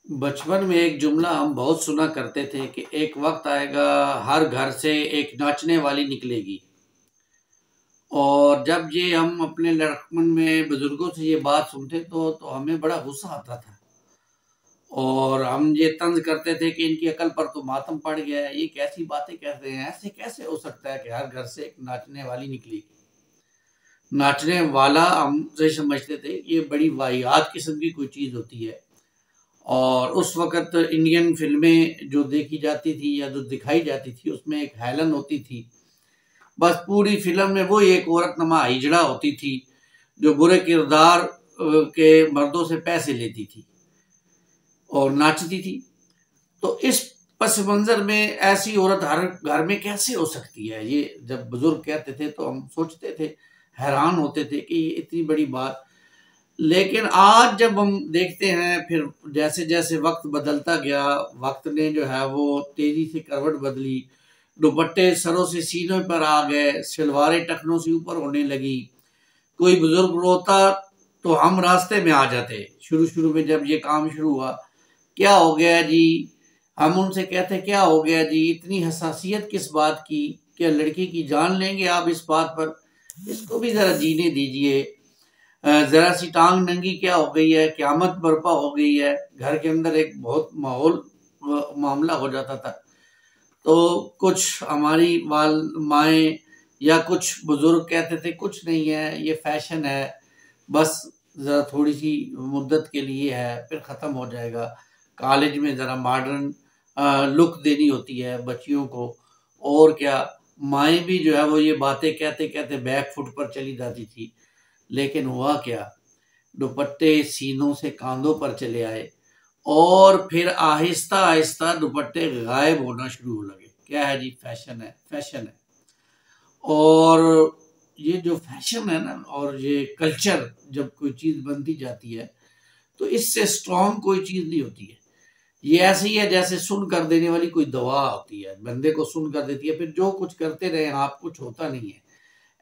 बचपन में एक जुमला हम बहुत सुना करते थे कि एक वक्त आएगा हर घर से एक नाचने वाली निकलेगी। और जब ये हम अपने लड़कपन में बुजुर्गों से ये बात सुनते तो हमें बड़ा गुस्सा आता था और हम ये तंज करते थे कि इनकी अकल पर तो मातम पड़ गया है, ये कैसी बातें कहते हैं, ऐसे कैसे हो सकता है कि हर घर से एक नाचने वाली निकलेगी। नाचने वाला हम से समझते थे ये बड़ी वाहियात किस्म की कोई चीज़ होती है। और उस वक़्त इंडियन फ़िल्में जो देखी जाती थी या जो दिखाई जाती थी उसमें एक हेलन होती थी। बस पूरी फ़िल्म में वो एक औरतनुमा हिजड़ा होती थी जो बुरे किरदार के मर्दों से पैसे लेती थी और नाचती थी। तो इस पस मंज़र में ऐसी औरत हर घर में कैसे हो सकती है? ये जब बुज़ुर्ग कहते थे तो हम सोचते थे, हैरान होते थे कि ये इतनी बड़ी बात। लेकिन आज जब हम देखते हैं फिर जैसे-जैसे वक़्त बदलता गया, वक़्त ने जो है वो तेज़ी से करवट बदली, दुपट्टे सरों से सीनों पर आ गए, सलवारें टखनों से ऊपर होने लगी। कोई बुज़ुर्ग रोता तो हम रास्ते में आ जाते। शुरू-शुरू में जब ये काम शुरू हुआ, क्या हो गया जी? हम उनसे कहते क्या हो गया जी? इतनी हसासियत किस बात की? क्या लड़की की जान लेंगे आप इस बात पर? इसको भी ज़रा जीने दीजिए। ज़रा सी टांग नंगी क्या हो गई है, क़यामत बर्पा हो गई है। घर के अंदर एक बहुत माहौल मामला हो जाता था। तो कुछ हमारी माएँ या कुछ बुज़ुर्ग कहते थे कुछ नहीं है, ये फ़ैशन है, बस ज़रा थोड़ी-सी मुद्दत के लिए है, फिर ख़त्म हो जाएगा। कॉलेज में ज़रा मॉडर्न लुक देनी होती है बच्चियों को। और क्या, माएँ भी जो है वो ये बातें कहते-कहते बैक फुट पर चली जाती थी। लेकिन हुआ क्या? दुपट्टे सीनों से कांधों पर चले आए और फिर आहिस्ता-आहिस्ता दुपट्टे गायब होना शुरू होने लगे। क्या है जी? फैशन है, फैशन है। और ये जो फैशन है ना और ये कल्चर जब कोई चीज़ बनती जाती है, तो इससे स्ट्रॉन्ग कोई चीज़ नहीं होती है। ये ऐसे ही है जैसे सुन्न कर देने वाली कोई दवा होती है, बंदे को सुन्न कर देती है, फिर जो कुछ करते रहें आप, कुछ होता नहीं है।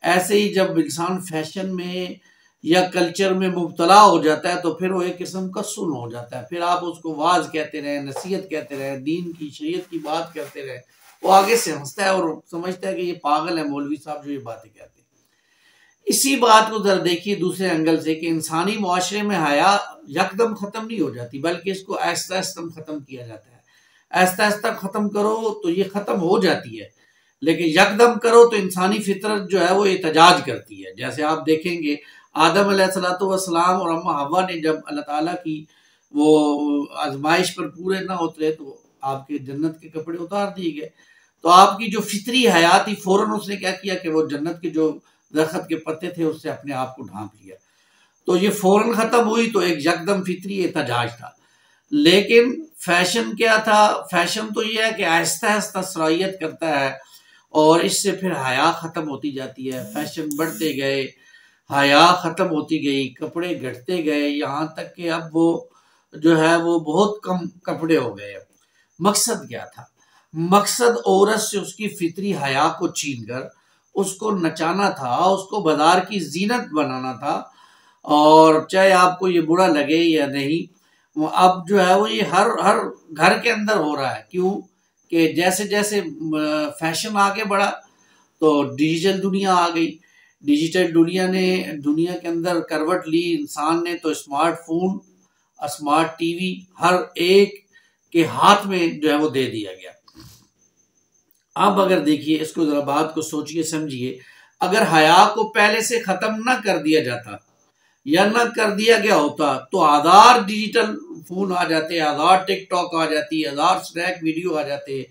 ऐसे ही जब इंसान फैशन में या कल्चर में मुब्तला हो जाता है तो फिर वो एक किस्म का सुन्न हो जाता है। फिर आप उसको वाज़ कहते रहें, नसीहत कहते रहें, दीन की शरीयत की बात करते रहें, वो आगे से हँसता है और समझता है कि ये पागल है मौलवी साहब जो ये बातें कहते हैं। इसी बात को ज़रा देखिए दूसरे एंगल से कि इंसानी मुआशरे में हया यकदम ख़त्म नहीं हो जाती, बल्कि इसको आहिस्ता-आहिस्ता ख़त्म किया जाता है। आहिस्ता-आहिस्ता ख़त्म करो तो ये ख़त्म हो जाती है, लेकिन यकदम करो तो इंसानी फितरत जो है वो एहतजाज करती है। जैसे आप देखेंगे आदम अलैहिस्सलातु वस्सलाम और अम्मा हव्वा ने जब अल्लाह ताला की वो आज़माइश पर पूरे ना उतरे तो आपके जन्नत के कपड़े उतार दिए गए। तो आपकी जो फितरी हया थी फ़ौरन उसने क्या किया कि वो जन्नत के जो दरख़्त के पत्ते थे उससे अपने आप को ढाँप लिया। तो ये फ़ौरन ख़त्म हुई तो एक यकदम फितरी एहतजाज था। लेकिन फ़ैशन क्या था? फ़ैशन तो ये है कि आहिस्ता-आहिस्ता सराहियत करता है और इससे फिर हया ख़त्म होती जाती है। फ़ैशन बढ़ते गए, हया ख़त्म होती गई, कपड़े घटते गए, यहाँ तक कि अब वो जो है वो बहुत कम कपड़े हो गए। मकसद क्या था? मकसद औरत से उसकी फितरी हया को छीन कर उसको नचाना था, उसको बाज़ार की ज़ीनत बनाना था। और चाहे आपको ये बुरा लगे या नहीं, वो अब जो है वो ये हर हर घर के अंदर हो रहा है। क्यों? कि जैसे-जैसे फैशन आगे बढ़ा तो डिजिटल दुनिया आ गई। डिजिटल दुनिया ने दुनिया के अंदर करवट ली इंसान ने, तो स्मार्टफ़ोन, स्मार्ट टीवी हर एक के हाथ में जो है वो दे दिया गया। अब अगर देखिए इसको ज़रा बात को सोचिए समझिए, अगर हया को पहले से ख़त्म ना कर दिया जाता या ना कर दिया गया होता तो हज़ार डिजिटल फ़ोन आ जाते, हज़ार टिकटॉक आ जाती, हज़ार स्नैक वीडियो आ जाते।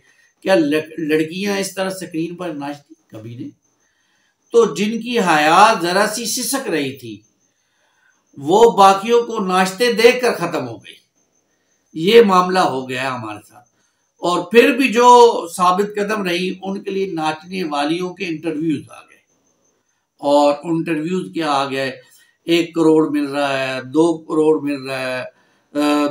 क्या लड़कियां इस तरह स्क्रीन पर नाचती? कभी नहीं। तो जिनकी हया ज़रा सी सिसक रही थी वो बाकियों को नाचते देखकर ख़त्म हो गई। ये मामला हो गया हमारे साथ। और फिर भी जो साबित कदम रही उनके लिए नाचने वालियों के इंटरव्यूज आ गए। और इंटरव्यूज क्या आ गए? 1 करोड़ मिल रहा है, 2 करोड़ मिल रहा है,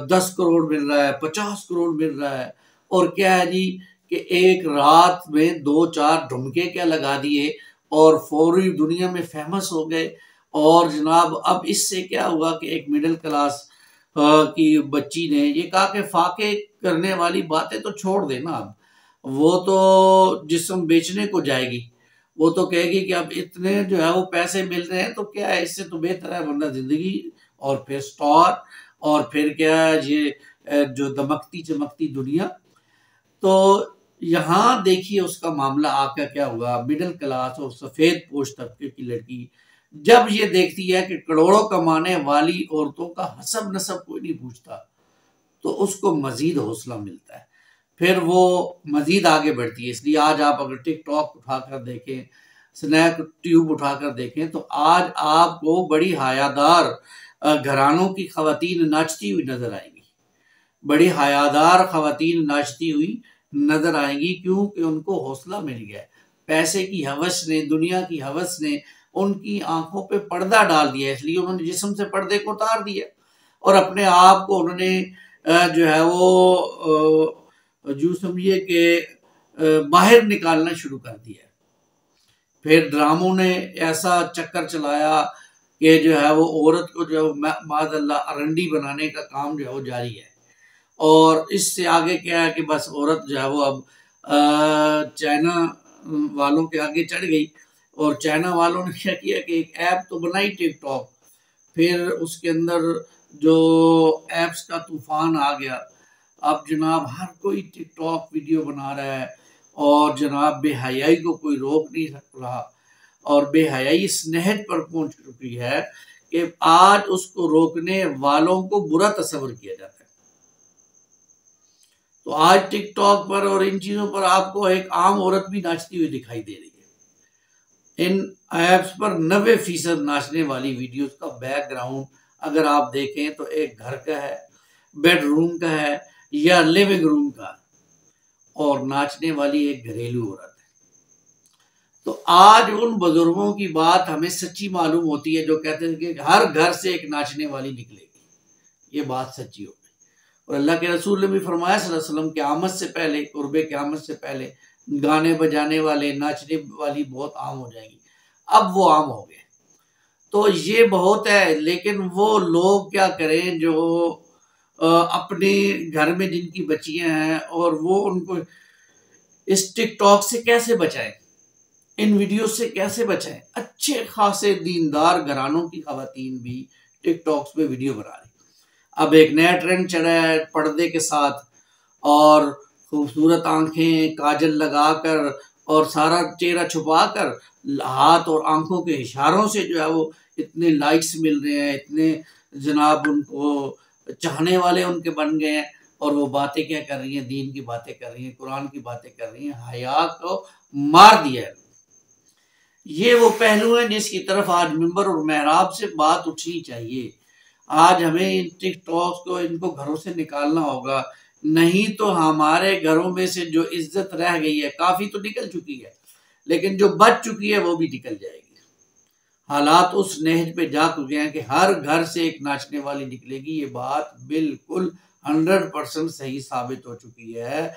10 करोड़ मिल रहा है, 50 करोड़ मिल रहा है। और क्या है जी कि एक रात में 2-4 ढुमके क्या लगा दिए और फौरी दुनिया में फेमस हो गए। और जनाब अब इससे क्या हुआ कि एक मिडिल क्लास की बच्ची ने ये कहा कि फाके करने वाली बातें तो छोड़ देना, अब वो तो जिस्म बेचने को जाएगी, वो तो कहेगी कि अब इतने जो है वो पैसे मिल रहे हैं तो क्या है, इससे तो बेहतर है वरना जिंदगी, और फिर स्टोर, और फिर क्या ये जो दमकती चमकती दुनिया। तो यहाँ देखिए उसका मामला आपका क्या हुआ, मिडिल क्लास और सफेद पोश तबके की लड़की जब ये देखती है कि करोड़ों कमाने वाली औरतों का हसब नसब कोई नहीं पूछता, तो उसको मजीद हौसला मिलता है, फिर वो मजीद आगे बढ़ती है। इसलिए आज आप अगर टिकटॉक उठाकर देखें, स्नैप ट्यूब उठाकर देखें, तो आज आपको बड़ी हयादार घरानों की खवातीन नाचती हुई नजर आएंगी, बड़ी हयादार खवातीन नाचती हुई नजर आएंगी, क्योंकि उनको हौसला मिल गया है। पैसे की हवस ने, दुनिया की हवस ने उनकी आंखों पे पर्दा डाल दिया, इसलिए उन्होंने जिस्म से पर्दे को उतार दिया और अपने आप को उन्होंने जो है वो जो समझिए कि बाहर निकालना शुरू कर दिया। फिर ड्रामों ने ऐसा चक्कर चलाया कि जो है वो औरत को जो माज़अल्लाह अरंडी बनाने का काम जो है वो जारी है, और इससे आगे क्या है कि बस औरत जो है वो अब चाइना वालों के आगे चढ़ गई, और चाइना वालों ने क्या किया कि एक ऐप तो बनाई टिकटॉक, फिर उसके अंदर जो ऐप्स का तूफान आ गया। अब जनाब हर कोई टिकटॉक वीडियो बना रहा है, और जनाब बेहयाई को कोई रोक नहीं रहा, और बेहयाई इस नहज पर पहुंच चुकी है कि आज उसको रोकने वालों को बुरा तस्वर किया जाता है। तो आज टिकटॉक पर और इन चीजों पर आपको एक आम औरत भी नाचती हुई दिखाई दे रही है। इन ऐप्स पर 90% नाचने वाली वीडियोस का बैकग्राउंड अगर आप देखें तो एक घर का है, बेडरूम का है या लिविंग रूम का, और नाचने वाली एक घरेलू औरत है। तो आज उन बुजुर्गों की बात हमें सच्ची मालूम होती है जो कहते हैं कि हर घर से एक नाचने वाली निकलेगी, ये बात सच्ची हो गई। और अल्लाह के रसूल ने भी फरमाया सल्लल्लाहु अलैहि वसल्लम, क़यामत से पहले, कुर्बे क़यामत से पहले गाने बजाने वाले, नाचने वाली बहुत आम हो जाएंगी। अब वो आम हो गए, तो ये बहुत है। लेकिन वो लोग क्या करें जो अपने घर में जिनकी बच्चियां हैं, और वो उनको इस टिकटॉक से कैसे बचाएं, इन वीडियो से कैसे बचाएं। अच्छे खासे दीनदार घरानों की खवातीन भी टिकटॉक्स पे वीडियो बना रही। अब एक नया ट्रेंड चला है पर्दे के साथ, और खूबसूरत आंखें, काजल लगाकर और सारा चेहरा छुपाकर, हाथ और आंखों के इशारों से जो है वो इतने लाइक्स मिल रहे हैं, इतने जनाब उनको चाहने वाले उनके बन गए हैं, और वो बातें क्या कर रही हैं, दीन की बातें कर रही हैं, कुरान की बातें कर रही हैं, हया को मार दिया है। ये वो पहलू है जिसकी तरफ आज मिंबर और मेहराब से बात उठनी चाहिए। आज हमें इन टिकटॉक को, इनको घरों से निकालना होगा, नहीं तो हमारे घरों में से जो इज्जत रह गई है, काफी तो निकल चुकी है, लेकिन जो बच चुकी है वो भी निकल जाएगी। हालात उस नहज पे जा चुके हैं कि हर घर से एक नाचने वाली निकलेगी। ये बात बिल्कुल 100% सही साबित हो चुकी है